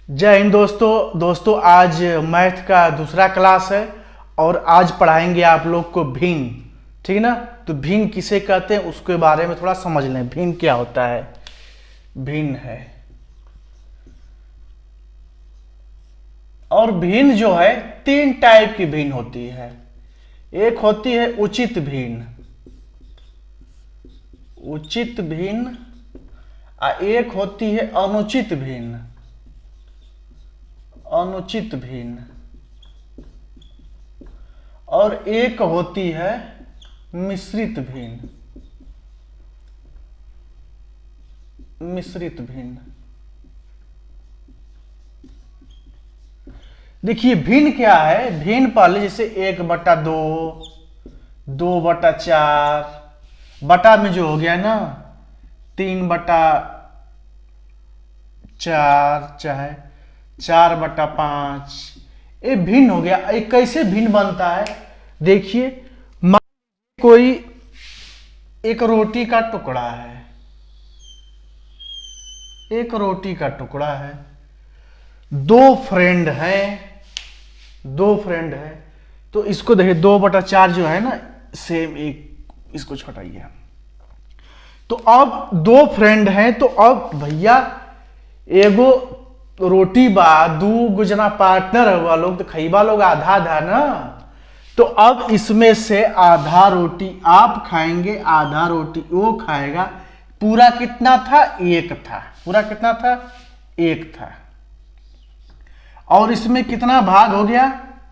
जय हिंद दोस्तों आज मैथ का दूसरा क्लास है और आज पढ़ाएंगे आप लोग को भिन्न। ठीक है ना। तो भिन्न किसे कहते हैं उसके बारे में थोड़ा समझ लें। भिन्न क्या होता है। भिन्न है और भिन्न जो है तीन टाइप की भिन्न होती है। एक होती है उचित भिन्न, उचित भिन्न, और एक होती है अनुचित भिन्न, अनुचित भिन्न, और एक होती है मिश्रित भिन्न, मिश्रित भिन्न। देखिए भिन्न क्या है। भिन्न पहले जैसे 1/2, 2/4, बटा में जो हो गया ना 3/4 चाहे 4/5, ये भिन्न हो गया। ये कैसे भिन्न बनता है देखिए। मान कोई एक रोटी का टुकड़ा है, एक रोटी का टुकड़ा है, दो फ्रेंड है, तो इसको देखिए 2/4 जो है ना सेम एक, इसको छटाइए। तो अब दो फ्रेंड हैं, तो अब भैया एगो रोटी बा, दू जना पार्टनर हुआ लोग, तो खैबा लोग आधा आधा ना। तो अब इसमें से आधा रोटी आप खाएंगे, आधा रोटी वो खाएगा। पूरा कितना था? एक था। पूरा कितना था? एक था। और इसमें कितना भाग हो गया?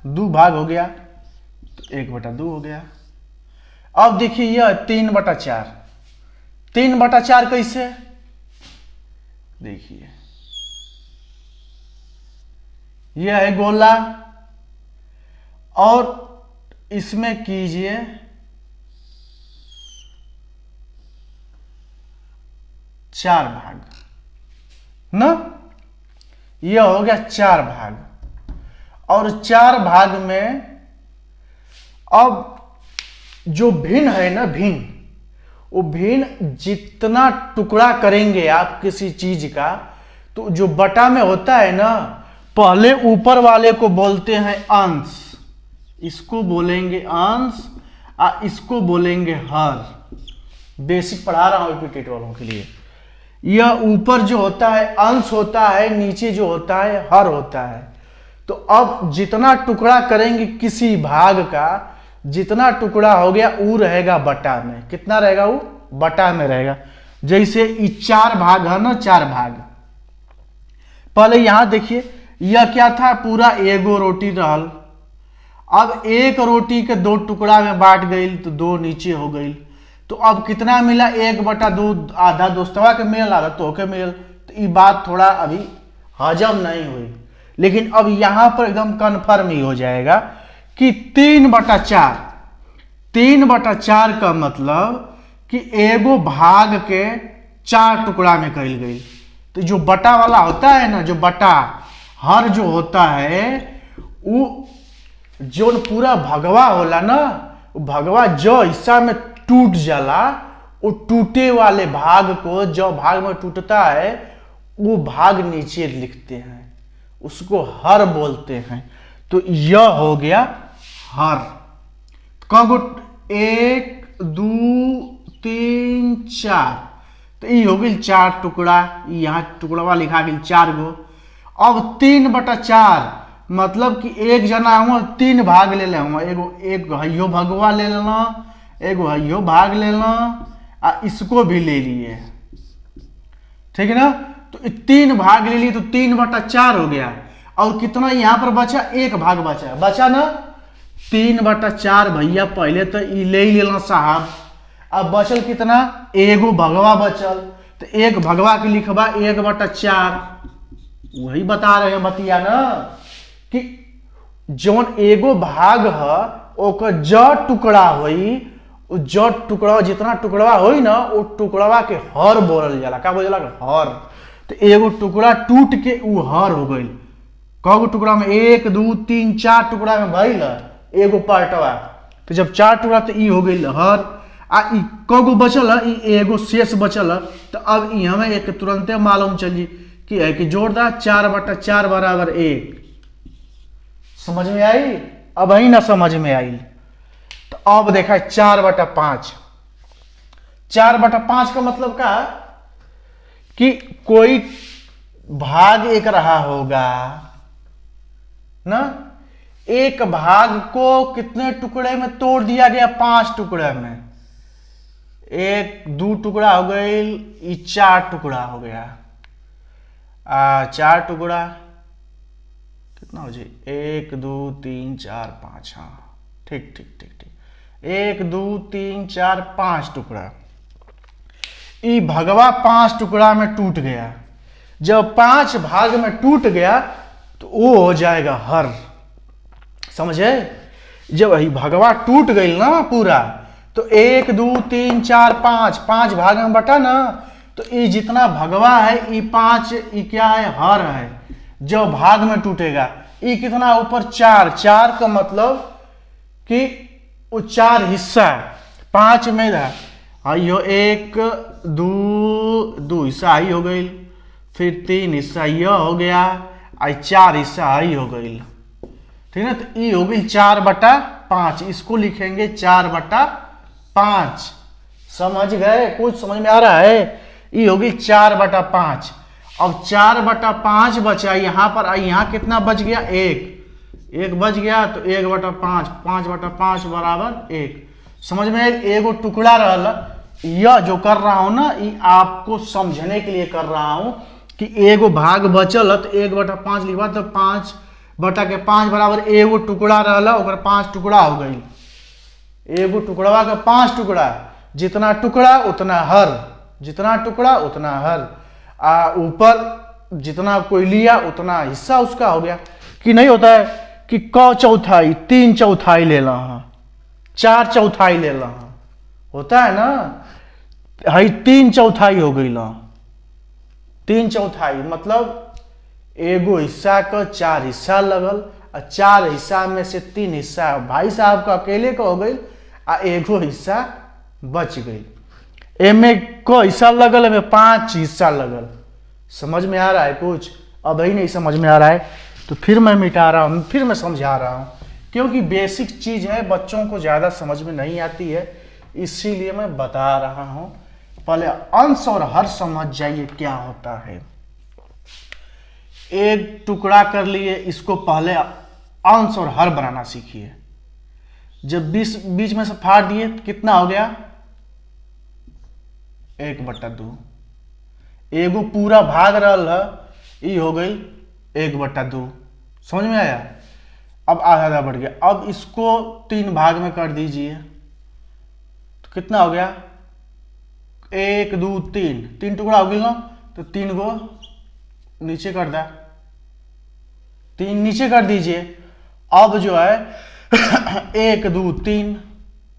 2 भाग हो गया, तो 1/2 हो गया। अब देखिए यह 3/4, 3/4 कैसे देखिए। यह है गोला और इसमें कीजिए 4 भाग ना। यह हो गया 4 भाग, और 4 भाग में अब जो भिन्न है ना, भिन्न, वो भिन्न जितना टुकड़ा करेंगे आप किसी चीज का, तो जो बटा में होता है ना, पहले ऊपर वाले को बोलते हैं अंश, इसको बोलेंगे अंश, और इसको बोलेंगे हर। बेसिक पढ़ा रहा हूं रिपीटेड वालों के लिए। यह ऊपर जो होता है अंश होता है, नीचे जो होता है हर होता है। तो अब जितना टुकड़ा करेंगे किसी भाग का, जितना टुकड़ा हो गया वो रहेगा बटा में। कितना रहेगा? वो बटा में रहेगा। जैसे ये 4 भाग है ना, 4 भाग। पहले यहां देखिए यह क्या था? पूरा एगो रोटी रहल। अब एक रोटी के 2 टुकड़ा में बांट गई, तो 2 नीचे हो गई। तो अब कितना मिला? 1/2, आधा दोस्तवा के मिलल, आधा तो के मिलल। तो ये बात थोड़ा अभी हजम नहीं हुई, लेकिन अब यहां पर एकदम कन्फर्म ही हो जाएगा कि 3/4, 3/4 का मतलब कि एगो भाग के 4 टुकड़ा में कल गई। तो जो बटा वाला होता है ना, जो बटा हर जो होता है, वो जो पूरा भगवा होला ना, वो भगवा जो हिस्सा में टूट जाला, वो टूटे वाले भाग को, जो भाग में टूटता है वो भाग नीचे लिखते हैं, उसको हर बोलते हैं। तो यह हो गया हर। कगो 1, 2, 3, 4, तो ये हो गई 4 टुकड़ा। यहां टुकड़ा लिखा गया 4 गो। अब 3/4 मतलब कि एक जना हुआ 3 भाग ले हुआ। एगो हइयो भगवा ले लेना, एगो हइयो भाग ले लेना, आ इसको भी ले लिए। ठीक है ना। तो 3 भाग ले लिए, तो 3/4 हो गया। और कितना यहां पर बचा? 1 भाग बचा ना। 3/4 भैया पहले तो ले ही लेना साहब। अब बचल कितना? एगो भगवा बचल, तो 1 भगवा के लिखबा 1/4। वही बता रहे हैं बतिया ना कि जौन एगो भाग है ओकर ज टुकड़ा होई, जो टुकड़ा जितना टुकड़ा होई ना, वो टुकड़वा के हर बोलल जाला। का बोलल जाला? हर। तो एगो टुकड़ा टूट के वो हर हो गई। कगो टुकड़ा में? 1, 2, 3, 4 टुकड़ा में भइल एगो पार्टवा। तो जब 4 टुकड़ा तो ई हो गई हर। आ कगो बचल है? एगो शेष बचल है। तो अब हमें एक तुरंते मालूम चली कि है कि जोड़दा 4/4 बराबर 1। समझ में आई? अब ही ना समझ में आई तो अब देखा 4/5। 4/5 का मतलब क्या कि कोई भाग एक रहा होगा ना, एक भाग को कितने टुकड़े में तोड़ दिया गया? 5 टुकड़े में। 1 2 टुकड़ा हो गई, 4 टुकड़ा हो गया। 4 टुकड़ा कितना हो जी? 1 2 3 4 5। हाँ ठीक ठीक ठीक ठीक। 1 2 3 4 5 टुकड़ा। ई भगवा 5 टुकड़ा में टूट गया। जब 5 भाग में टूट गया तो वो हो जाएगा हर। समझे? जब वही भगवा टूट गई ना पूरा, तो 1 2 3 4 5 भाग में बटा ना, तो ये जितना भगवा है ये 5 ये क्या है? हर है। जो भाग में टूटेगा ये कितना ऊपर? 4 का मतलब कि वो 4 हिस्सा 5 में आइयो 1 2 हिस्सा आई हो गई, फिर 3 हिस्सा यह हो गया, 4 हिस्सा आई हो गई। ठीक है, तो ये हो गई 4/5। इसको लिखेंगे 4/5। समझ गए? कुछ समझ में आ रहा है? ये होगी 4/5। अब 4/5 बचा यहाँ पर, यहाँ कितना बच गया? 1 बच गया, तो 1/5 5/5 बराबर 1। समझ में? एगो टुकड़ा रहला। यह जो कर रहा हूं ना, ये आपको समझने के लिए कर रहा हूं कि एगो भाग बचल है तो 1/5 लिखा, तो 5/5 बराबर एगो टुकड़ा रहला, ओकर 5 टुकड़ा हो गई। एगो टुकड़वा का 5 टुकड़ा, जितना टुकड़ा उतना हर, जितना टुकड़ा उतना हर। ऊपर जितना कोई लिया उतना हिस्सा उसका हो गया। कि नहीं होता है कि क चौथाई 3 चौथाई ले ला, 4 चौथाई ले ला, होता है ना? हई 3 चौथाई हो गई ला। 3 चौथाई मतलब एगो हिस्सा का 4 हिस्सा लगल, और 4 हिस्सा में से 3 हिस्सा भाई साहब का अकेले का हो गई, आ एगो हिस्सा बच गई। एमे को हिस्सा लगल, एमे 5 हिस्सा लगल। समझ में आ रहा है कुछ? अब ही नहीं समझ में आ रहा है तो फिर मैं मिटा रहा हूँ, फिर मैं समझा रहा हूँ, क्योंकि बेसिक चीज है, बच्चों को ज्यादा समझ में नहीं आती है, इसीलिए मैं बता रहा हूं। पहले अंश और हर समझ जाइए क्या होता है। एक टुकड़ा कर लिए, इसको पहले अंश और हर बनाना सीखिए। जब बीच में से फाड़ दिए तो कितना हो गया? 1/2। एगो पूरा भाग रहल है, ये हो गई 1/2। समझ में आया? अब आधा बढ़ गया। अब इसको 3 भाग में कर दीजिए तो कितना हो गया? 1 2 3 टुकड़ा हो गया ना, तो 3 को नीचे कर दा, 3 नीचे कर दीजिए। अब जो है 1 2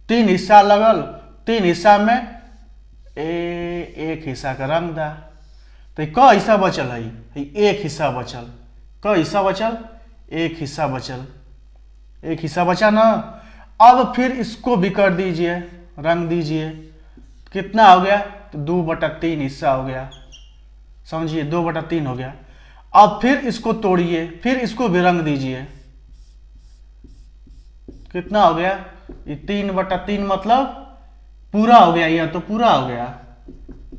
3 हिस्सा लगल, 3 हिस्सा में एक हिस्सा का रंग दा, तो क हिस्सा बचल है? 1 हिस्सा बचल। क हिस्सा बचल? 1 हिस्सा बचल। 1 हिस्सा बचा ना। अब फिर इसको भी कर दीजिए, रंग दीजिए, कितना हो गया? तो 2/3 हिस्सा हो गया। समझिए, 2/3 हो गया। अब फिर इसको तोड़िए, फिर इसको भी रंग दीजिए, कितना हो गया? ये 3/3 मतलब पूरा हो गया, यह तो पूरा हो गया।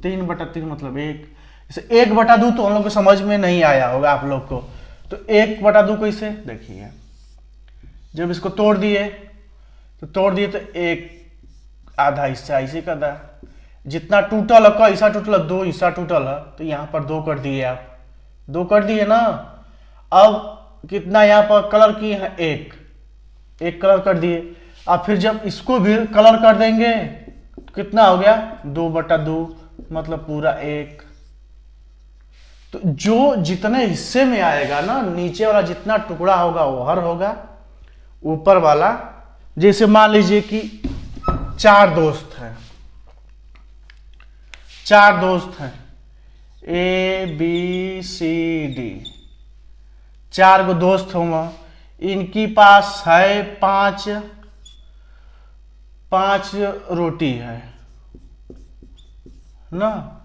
3/3 मतलब 1। इसे 1/2 तो हम लोग को समझ में नहीं आया होगा आप लोग को, तो 1/2 कैसे? देखिए, जब इसको तोड़ दिए तो एक आधा हिस्सा इसे कर दा, जितना टूटल है, हिस्सा टूटल, 2 हिस्सा टूटल है, तो यहाँ पर 2 कर दिए आप, 2 कर दिए ना। अब कितना यहाँ पर कलर किए हैं? 1 कलर कर दिए। अब फिर जब इसको भी कलर कर देंगे तो कितना हो गया? 2/2 मतलब पूरा 1। तो जो जितने हिस्से में आएगा ना, नीचे वाला जितना टुकड़ा होगा वो हर होगा, ऊपर वाला, जैसे मान लीजिए कि 4 दोस्त हैं, 4 दोस्त हैं, A B C D, 4 गो दोस्त होंगे। इनकी पास है 5 रोटी है ना,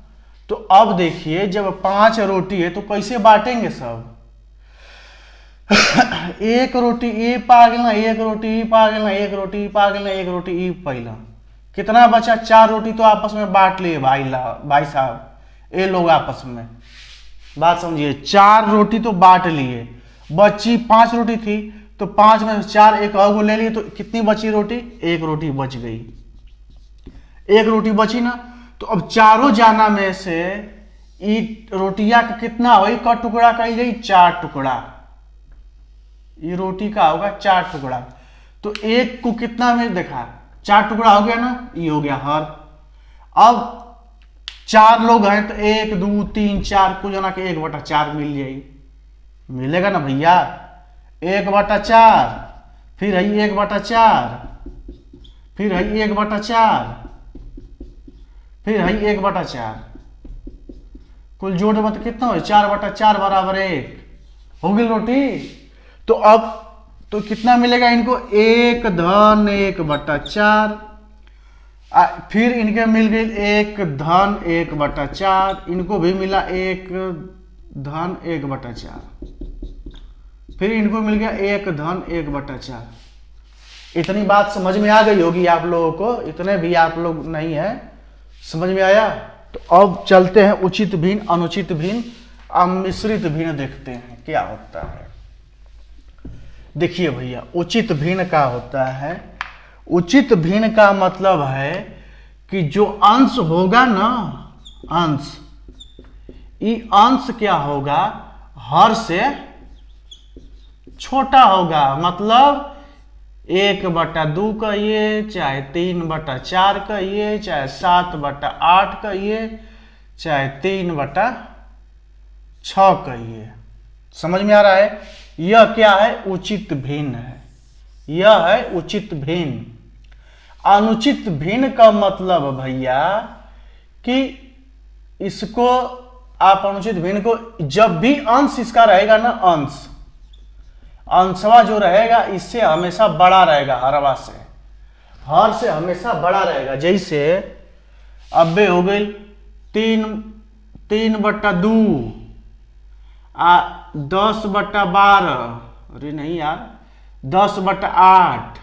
तो अब देखिए जब 5 रोटी है तो कैसे बांटेंगे सब? एक रोटी ए पा गेल, एक रोटी ई पा गेल, एक रोटी ई पा गेल, एक रोटी ई पैला, कितना बचा? 4 रोटी तो आपस में बांट लिए भाई साहब, ये लोग आपस में, बात समझिए, 4 रोटी तो बांट लिए, बची 5 रोटी थी तो 5 में 4 एक और ले लिए, तो कितनी बची रोटी? 1 रोटी बच गई, 1 रोटी बची ना। तो अब चारों जाना में से रोटिया का कितना हुई का टुकड़ा कही गई? 4 टुकड़ा, ये रोटी का होगा 4 टुकड़ा। तो एक को कितना में देखा? 4 टुकड़ा हो गया ना, ये हो गया हर। अब 4 लोग हैं तो 1 2 3 4 कुल जना के 1/4 मिल जाएगी, मिलेगा ना भैया? 1/4, फिर है 1/4, फिर है 1/4, फिर है 1/4, कुल जोड़ मत कितना हो? 4/4 बराबर 1 हो गई रोटी। तो अब तो कितना मिलेगा इनको? 1 धन 1/4, फिर इनके मिल गई 1 धन 1/4, इनको भी मिला 1 धन 1/4, फिर इनको मिल गया 1 धन 1/4। इतनी बात समझ में आ गई होगी आप लोगों को, इतने भी आप लोग नहीं है, समझ में आया? तो अब चलते हैं उचित भिन्न, अनुचित भिन्न और मिश्रित भिन्न देखते हैं क्या होता है। देखिए भैया, उचित भिन्न का होता है, उचित भिन्न का मतलब है कि जो अंश होगा ना, अंश, ये अंश क्या होगा? हर से छोटा होगा, मतलब 1/2 कहिए, चाहे 3/4 कहिए, चाहे 7/8 कहिए, चाहे 3/6 कहिए। समझ में आ रहा है? यह क्या है? उचित भिन्न है, यह है उचित भिन्न। अनुचित भिन्न का मतलब भैया कि इसको आप अनुचित भिन्न को, जब भी अंश इसका रहेगा ना, अंश, अंशवा जो रहेगा इससे हमेशा बड़ा रहेगा, हरवा से, हर से हमेशा बड़ा रहेगा। जैसे अब्बे हो गई 3/2 10/12, अरे नहीं यार, 10/8,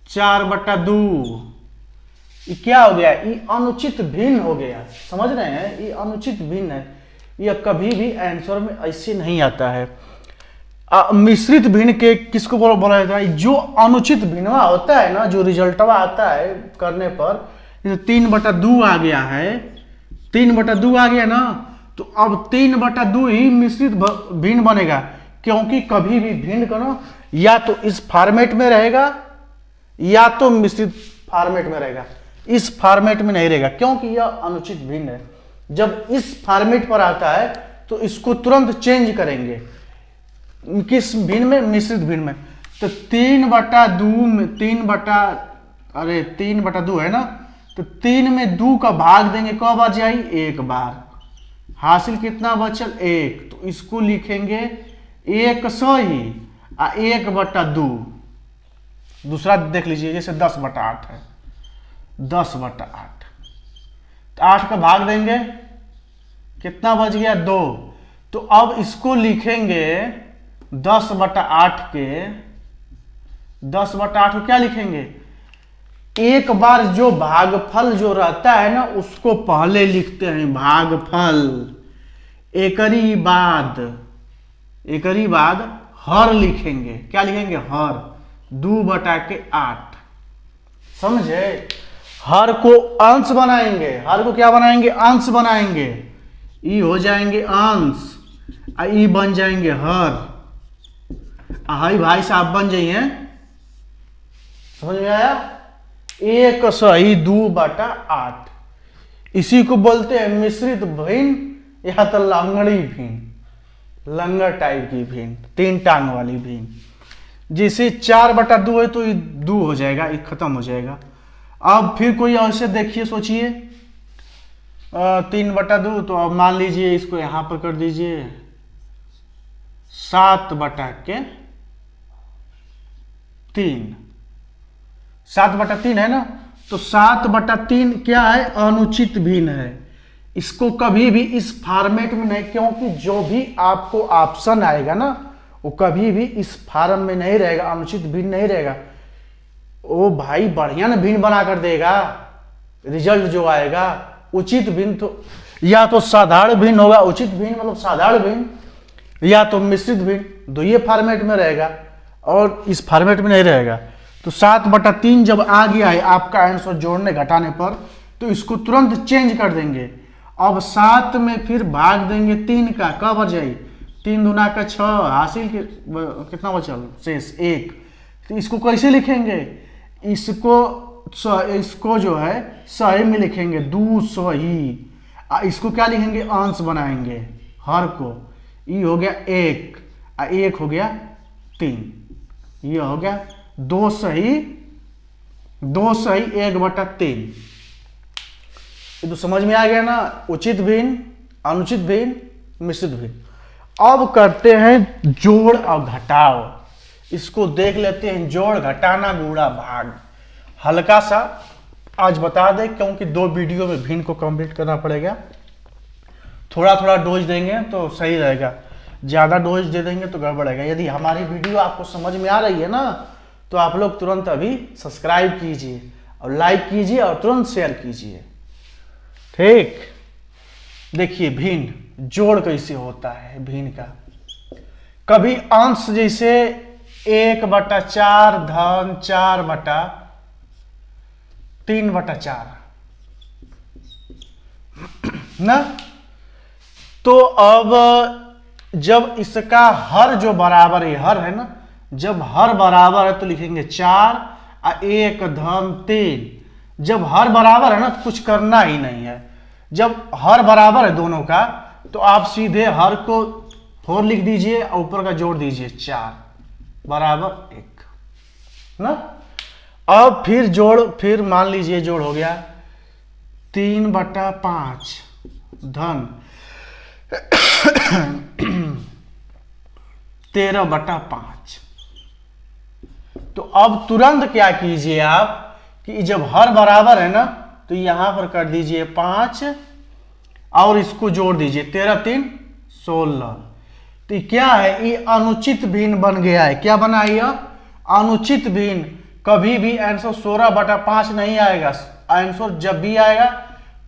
4/2, ये क्या हो गया? ये अनुचित भिन्न हो गया, समझ रहे हैं? ये अनुचित भिन्न है, यह कभी भी आंसर में ऐसे नहीं आता है। मिश्रित भिन्न के किसको बोला जाता है? जो अनुचित भिन्नवा होता है ना, जो रिजल्टवा आता है करने पर, 3/2 आ गया है, 3/2 आ गया ना, तो अब 3/2 ही मिश्रित भिन्न बनेगा, क्योंकि कभी भी भिन्न करो या तो इस फॉर्मेट में रहेगा या तो मिश्रित फॉर्मेट में रहेगा, इस फॉर्मेट में नहीं रहेगा, क्योंकि यह अनुचित भिन्न है। जब इस फॉर्मेट पर आता है तो इसको तुरंत चेंज करेंगे, किस भिन्न में? मिश्रित भिन्न में। तो 3/2 में 3/2 है ना, तो 3 में 2 का भाग देंगे, क बार जाई? 1 बार, हासिल कितना बचल? 1। तो इसको लिखेंगे 1 सही 1/2। दूसरा देख लीजिए, जैसे 10/8 है, 10/8, तो 8 का भाग देंगे, कितना बच गया? 2। तो अब इसको लिखेंगे 10/8 के, 10/8 को क्या लिखेंगे? एक बार जो भागफल जो रहता है ना, उसको पहले लिखते हैं भागफल, एकरी बाद हर लिखेंगे, क्या लिखेंगे? हर, 2/8, समझे? हर को अंश बनाएंगे, हर को क्या बनाएंगे? अंश बनाएंगे, ई हो जाएंगे अंश, ई बन जाएंगे हर, हाई भाई साहब बन जाइए, समझ में आया? 1 सही 2/8, इसी को बोलते हैं मिश्रित भिन्न या तो लंगड़ी भिन्न, लंगर टाइप की भिन्न, 3 टांग वाली भिन्न। जैसे 4/2 है तो ये 2 हो जाएगा, ये खत्म हो जाएगा। अब फिर कोई ऐसे देखिए, सोचिए 3/2, तो अब मान लीजिए इसको यहां पर कर दीजिए 7/3, 7/3 है ना, तो 7/3 क्या है, अनुचित भिन्न है। इसको कभी भी इस फॉर्मेट में नहीं, क्योंकि जो भी आपको ऑप्शन आएगा ना वो कभी भी इस फॉर्म में नहीं रहेगा, अनुचित भिन्न नहीं रहेगा। ओ भाई बढ़िया ना भिन्न बना कर देगा, रिजल्ट जो आएगा। उचित भिन्न तो या तो साधारण भिन्न होगा, उचित भिन्न मतलब साधारण भिन्न, या तो मिश्रित भिन्न, तो ये फॉर्मेट में रहेगा और इस फॉर्मेट में नहीं रहेगा। तो 7/3 जब आ गया है आपका आंसर जोड़ने घटाने पर, तो इसको तुरंत चेंज कर देंगे। अब 7 में फिर भाग देंगे 3 का, कब बच जाए, 3 दूना का 6, हासिल के कितना बचल शेष 1। तो इसको कैसे लिखेंगे, इसको जो है सही में लिखेंगे, 2 सही। इसको क्या लिखेंगे, अंश बनाएंगे हर को। ये हो गया 1 और 1 हो गया 3, ये हो गया 2 सही 1/3। ये तो समझ में आ गया ना, उचित भिन्न, अनुचित भिन्न, मिश्रित भिन्न। अब करते हैं जोड़ और घटाव। इसको देख लेते हैं, जोड़ घटाना गुणा भाग। हल्का सा आज बता दें, क्योंकि 2 वीडियो में भिन्न को कंप्लीट करना पड़ेगा। थोड़ा थोड़ा डोज देंगे तो सही रहेगा, ज़्यादा डोज दे देंगे तो गड़बड़ेगा। यदि हमारी वीडियो आपको समझ में आ रही है ना, तो आप लोग तुरंत अभी सब्सक्राइब कीजिए और लाइक कीजिए और तुरंत शेयर कीजिए। ठीक, देखिए भिन्न जोड़ कैसे होता है भिन्न का। कभी अंश जैसे 1/4 धन 4/3/4 ना। तो अब जब इसका हर जो बराबर है, हर है ना, जब हर बराबर है तो लिखेंगे 4 और 1 धन 3। जब हर बराबर है ना तो कुछ करना ही नहीं है। जब हर बराबर है दोनों का, तो आप सीधे हर को 4 लिख दीजिए और ऊपर का जोड़ दीजिए 4 बराबर 1 ना। अब फिर जोड़, फिर मान लीजिए जोड़ हो गया 3/5 धन 13/5। तो अब तुरंत क्या कीजिए आप कि जब हर बराबर है ना, तो यहां पर कर दीजिए 5 और इसको जोड़ दीजिए 13 3 16। तो ये क्या है, ये अनुचित भिन्न बन गया है। क्या बना है यह, अनुचित भिन्न। कभी भी आंसर 16/5 नहीं आएगा। आंसर जब भी आएगा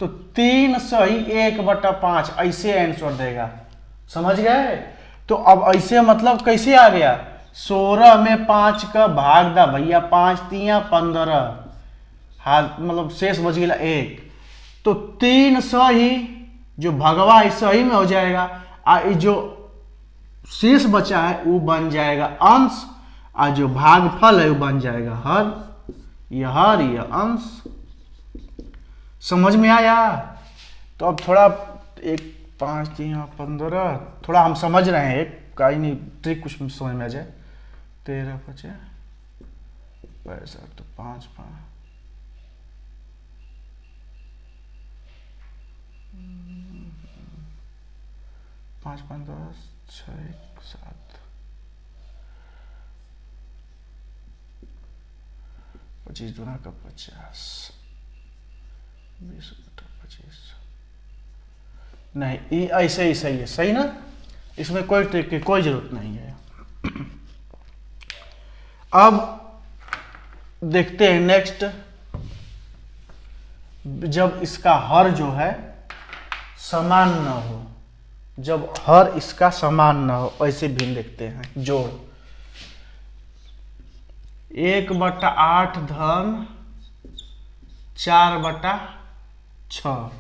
तो 3 सही 1/5 ऐसे आंसर देगा। समझ गए। तो अब ऐसे मतलब कैसे आ गया, 16 में 5 का भाग दा भैया, 5 3 15, हाँ मतलब शेष बच गया 1। तो 3 सही जो भगवा है सही में हो जाएगा, और जो शेष बचा है वो बन जाएगा अंश, और जो भागफल है वो बन जाएगा हर। यह अंश। समझ में आया। तो अब थोड़ा 1 5 3 15 थोड़ा हम समझ रहे हैं, एक का ही नहीं ट्रिक कुछ समझ में आ जाए। 13 5 65 तो 5 5 5 5 10 6 7 25 दूना का 50 20 25 नहीं, ये ऐसे ही सही है। सही ना, इसमें कोई ट्रिक की कोई जरूरत नहीं है। अब देखते हैं नेक्स्ट, जब इसका हर जो है समान न हो, जब हर इसका समान न हो, ऐसे भी देखते हैं। जोड़ 1/8 धन 4/6।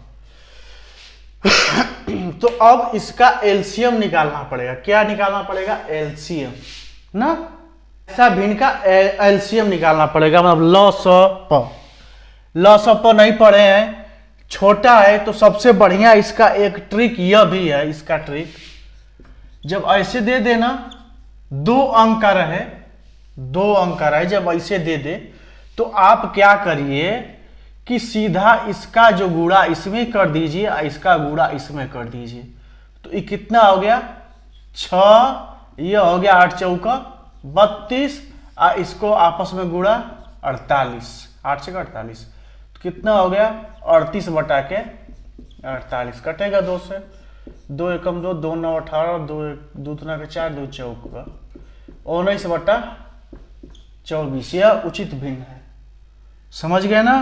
तो अब इसका एलसीएम निकालना पड़ेगा। क्या निकालना पड़ेगा, एलसीएम ना। ऐसा भिन्न का एलसीएम निकालना पड़ेगा, मतलब लॉस ऑफ नहीं पढ़े हैं, छोटा है तो सबसे बढ़िया इसका एक ट्रिक यह भी है। इसका ट्रिक जब ऐसे दे देना, 2 अंक का रहे, 2 अंक का रहे, जब ऐसे दे दे तो आप क्या करिए कि सीधा इसका जो गुणा इसमें कर दीजिए और इसका गुणा इसमें कर दीजिए। तो ये कितना हो गया 6, ये हो गया 8 चौका 32, और इसको आपस में गुणा 48, 8 से 48। कितना हो गया 38 बटा के 48, कटेगा 2 से, 2 एकम 2, 2 9 18, 2 दूना के 4, 2 चौक का 19 बटा 24, यह उचित भिन्न है। समझ गए ना।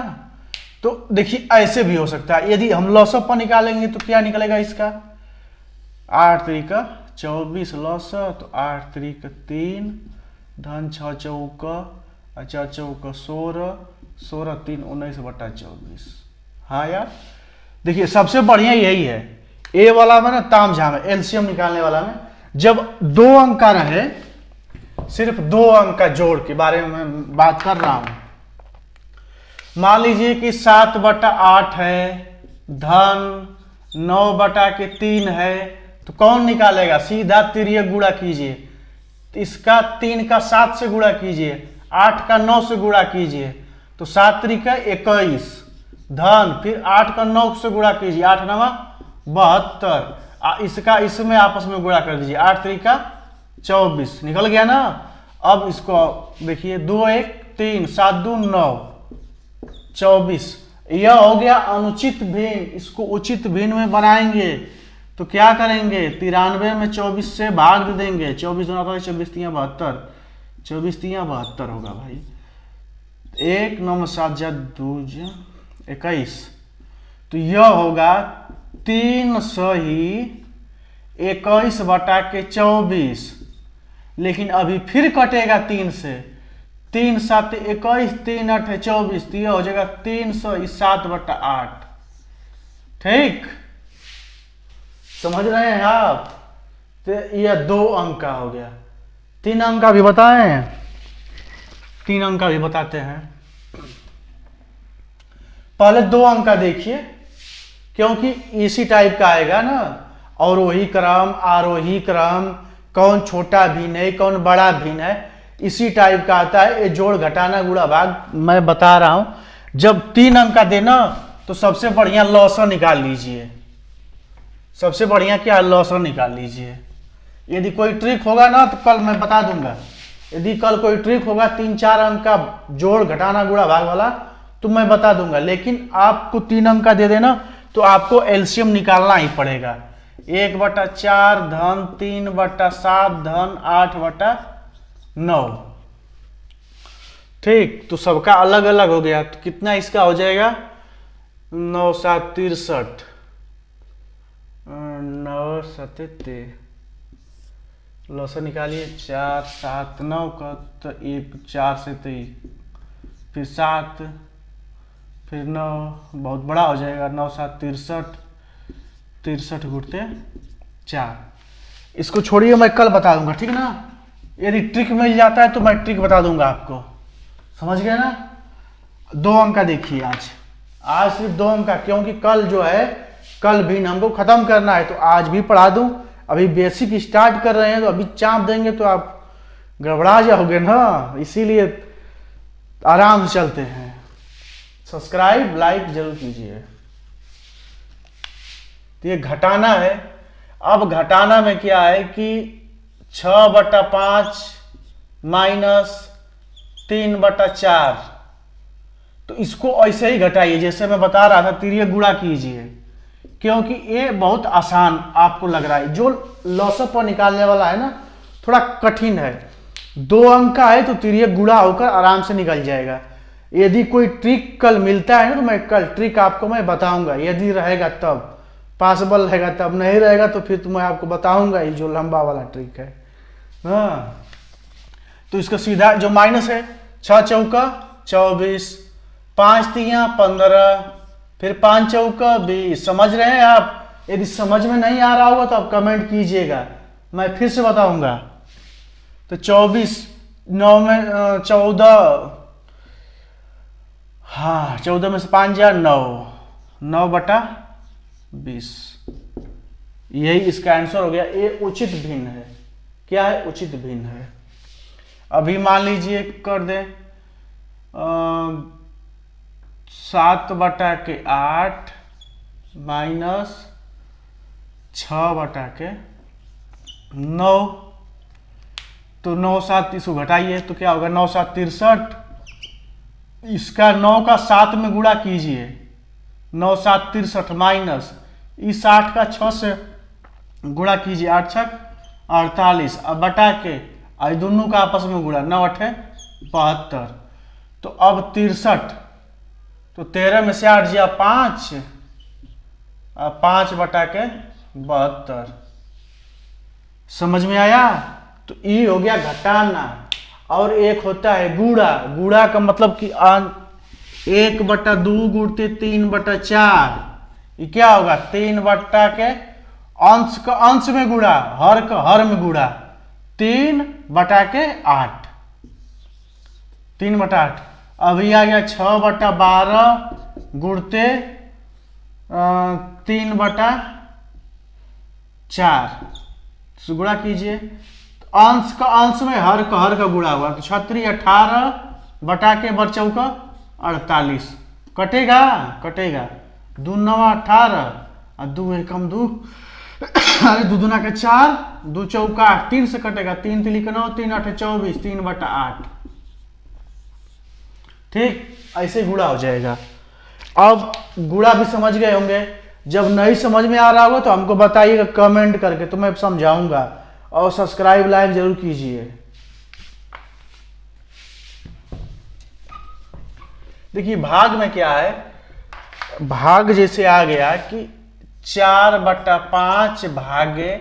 तो देखिए ऐसे भी हो सकता है, यदि हम लॉसअप पर निकालेंगे तो क्या निकलेगा इसका 8 3 24 लॉसअप, तो 8 3 3 धन 6 चौका 4 चौका 16, 16 3 19 बटा 24। हाँ यार देखिए सबसे बढ़िया यही है, ए वाला में ना ताम झाम है, एलसीएम निकालने वाला में जब 2 अंक का रहे, सिर्फ 2 अंक का जोड़ के बारे में मैं बात कर रहा हूं। मान लीजिए कि 7 बटा 8 है, धन 9 बटा के 3 है, तो कौन निकालेगा, सीधा तिर्यक गुणा कीजिए, इसका 3 का 7 से गुणा कीजिए, 8 का 9 से गुणा कीजिए, तो 7 3 21, धन फिर 8 का 9 से गुणा कीजिए, 8 9 72, इसका इसमें आपस में गुणा कर दीजिए, 8 3 24, निकल गया ना। अब इसको देखिए 2 1 3 7 2 9 24, यह हो गया अनुचित भिन्न। इसको उचित भिन्न में बनाएंगे तो क्या करेंगे, 93 में 24 से भाग देंगे, 24 2 24 3 72, 24 3 72 होगा भाई, 1 9 7 2 21, तो यह होगा 3 सही 21 बटा के 24, लेकिन अभी फिर कटेगा 3 से, 3 7 21 3 8 24, तो यह हो जाएगा 307 बटा 8। ठीक समझ रहे हैं आप। तो यह 2 अंक का हो गया। 3 अंक का भी बताएं, 3 अंक का भी बताते हैं। पहले 2 अंक का देखिए, क्योंकि इसी टाइप का आएगा ना, अवरोही क्रम आरोही क्रम, कौन छोटा भिन्न है कौन बड़ा भिन्न है, इसी टाइप का आता है। ये जोड़ घटाना गुणा भाग मैं बता रहा हूं। जब 3 अंक का देना तो सबसे बढ़िया लॉसर निकाल लीजिए, सबसे बढ़िया क्या लॉसर निकाल लीजिए। यदि कोई ट्रिक होगा ना तो कल मैं बता दूंगा, यदि कल कोई ट्रिक होगा 3 4 अंक का जोड़ घटाना गुणा भाग वाला तो मैं बता दूंगा, लेकिन आपको 3 अंक का दे देना तो आपको एलसीएम निकालना ही पड़ेगा। 1 बटा 4 धन 3 बटा 7 धन 8 बटा 9। ठीक, तो सबका अलग अलग हो गया, तो कितना इसका हो जाएगा 9 7 63, 9 7 3, लॉसर निकालिए 4 7 9 का, तो 1 4 से 3 फिर 7 फिर 9, बहुत बड़ा हो जाएगा, 9 7 63, 63 गुणते 4। इसको छोड़िए मैं कल बता दूंगा, ठीक ना। यदि ट्रिक मिल जाता है तो मैं ट्रिक बता दूंगा आपको, समझ गए ना। 2 अंक का देखिए, आज सिर्फ 2 अंक का, क्योंकि कल जो है कल भी हमको खत्म करना है, तो आज भी पढ़ा दूं। अभी बेसिक स्टार्ट कर रहे हैं तो अभी चाप देंगे तो आप गड़बड़ा जाओगे ना, इसीलिए आराम से चलते हैं। सब्सक्राइब लाइक जरूर कीजिए। तो ये घटाना है। अब घटाना में क्या है कि 6 बटा 5 माइनस 3 बटा 4, तो इसको ऐसे ही घटाइए जैसे मैं बता रहा था, तिर्यक गुणा कीजिए, क्योंकि ये बहुत आसान आपको लग रहा है। जो लॉसअप पर निकालने वाला है ना थोड़ा कठिन है। 2 अंक का है तो तिर्यक गुणा होकर आराम से निकल जाएगा। यदि कोई ट्रिक कल मिलता है ना तो मैं कल ट्रिक आपको मैं बताऊंगा, यदि रहेगा तब, पॉसिबल रहेगा तब, नहीं रहेगा तो फिर तो मैं आपको बताऊंगा ये जो लंबा वाला ट्रिक है। हाँ, तो इसका सीधा जो माइनस है 6 चौका 24, 5 तिया 15, फिर 5 चौका 20। समझ रहे हैं आप। यदि समझ में नहीं आ रहा होगा तो आप कमेंट कीजिएगा, मैं फिर से बताऊंगा। तो 24 9 में 14, हाँ 14 में से 5 जा 9, 9 बटा 20, यही इसका आंसर हो गया। ये उचित भिन्न है। क्या है, उचित भिन्न है। अभी मान लीजिए कर दें 7 बटा के 8 माइनस 6 बटा के 9, तो 9 7 इसको घटाइए तो क्या होगा 9 7 63, इसका 9 का 7 में गुणा कीजिए, 9 7 63 माइनस इस 8 का 6 से गुणा कीजिए, 8 छक 48, अब बटा के दोनों का आपस में गुणा, 9 8 72। तो अब 63, तो 13 में से 8 गया 5, 5 बटा के 72। समझ में आया? तो ई हो गया घटाना। और एक होता है गुणा। गुणा का मतलब कि 1/2 गुणते 3/4, ये क्या होगा 3 बटा के अंश का अंश में गुणा, हर का हर में गुणा, 3 बटा के 8, 3/8। अभी आ गया 6/12 गुणते 3/4, गुणा कीजिए, अंश का अंश में हर का गुणा हुआ, तो 36 18 बटा के बर चौका 48, कटेगा कटेगा, 2 9 18 और 2 एकम 2, अरे 2 दूना का 4, 2 चौका 8, 3 से कटेगा, 3 3 का 9, 3 8 24, 3/8। ठीक, ऐसे गुणा हो जाएगा। अब गुणा भी समझ गए होंगे। जब नहीं समझ में आ रहा होगा तो हमको बताइएगा कमेंट करके, तो मैं समझाऊंगा। और सब्सक्राइब लाइक जरूर कीजिए। देखिए भाग में क्या है, भाग जैसे आ गया कि 4/5 भागे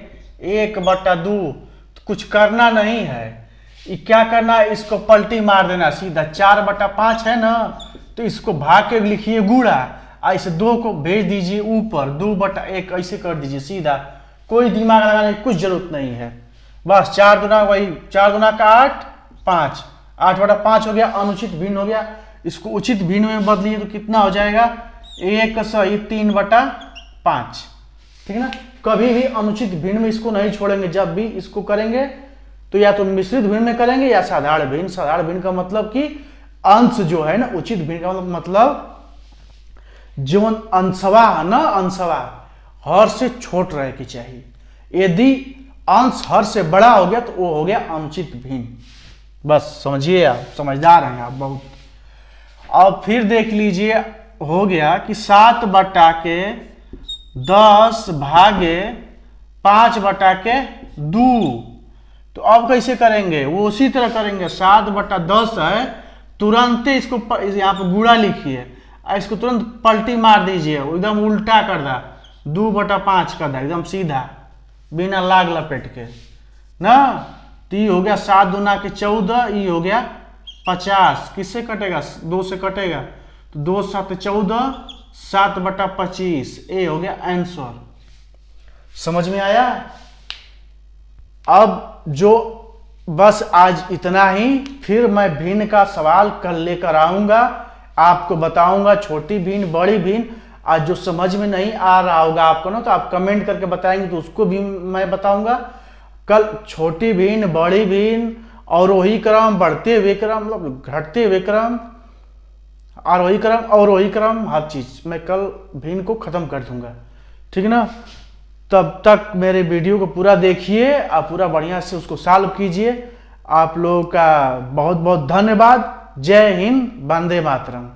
1/2, तो कुछ करना नहीं है, ये क्या करना है, इसको पलटी मार देना सीधा। 4/5 है ना, तो इसको भाग के लिखिए गुणा, ऐसे 2 को भेज दीजिए ऊपर, 2/1 ऐसे कर दीजिए सीधा, कोई दिमाग लगाने की कुछ जरूरत नहीं है। बस 4 दूना वही, 4 दूना का 8, 5, 8/5 हो गया, अनुचित भिन्न हो गया। इसको उचित भिन्न में बदलिए तो कितना हो जाएगा, 1 सही 3/5। ठीक है ना, कभी भी अनुचित भिन्न में इसको नहीं छोड़ेंगे। जब भी इसको करेंगे तो या तो मिश्रित भिन्न में करेंगे या साधारण भिन्न। साधारण भिन्न का मतलब कि अंश जो है ना, उचित भिन्न का मतलब जो अंशवा है ना, अंशवा हर से छोट रहे की चाहिए। यदि अंश हर से बड़ा हो गया तो वो हो गया अनुचित भिन्न। बस समझिए, आप समझदार हैं आप बहुत। अब फिर देख लीजिए, हो गया कि 7 बटा के 10 भागे 5/2। तो अब कैसे करेंगे, वो उसी तरह करेंगे। 7/10 है, तुरंत इसको यहाँ पर गुणा लिखिए, इसको तुरंत पलटी मार दीजिए, एकदम उल्टा कर दा, 2/5 कर दा, एकदम सीधा बिना लाग लपेट के ना। तो ये हो गया 7 दूना के 14, ये हो गया 50, किससे कटेगा, 2 से कटेगा, तो 2 7 14, 7/25, ये हो गया आंसर। समझ में आया? अब जो बस आज इतना ही, फिर मैं भिन्न का सवाल कल लेकर आऊंगा, आपको बताऊंगा छोटी भिन्न बड़ी भिन्न। आज जो समझ में नहीं आ रहा होगा आपको ना, तो आप कमेंट करके बताएंगे तो उसको भी मैं बताऊंगा कल। छोटी भिन्न बड़ी भिन्न, अवरोही क्रम, बढ़ते हुए क्रम, मतलब घटते हुए क्रम, आरोही क्रम, अवरोही क्रम, हर चीज मैं कल भिन्न को खत्म कर दूंगा। ठीक है ना, तब तक मेरे वीडियो को पूरा देखिए, आप पूरा बढ़िया से उसको सॉल्व कीजिए। आप लोगों का बहुत बहुत धन्यवाद। जय हिंद, वंदे मातरम।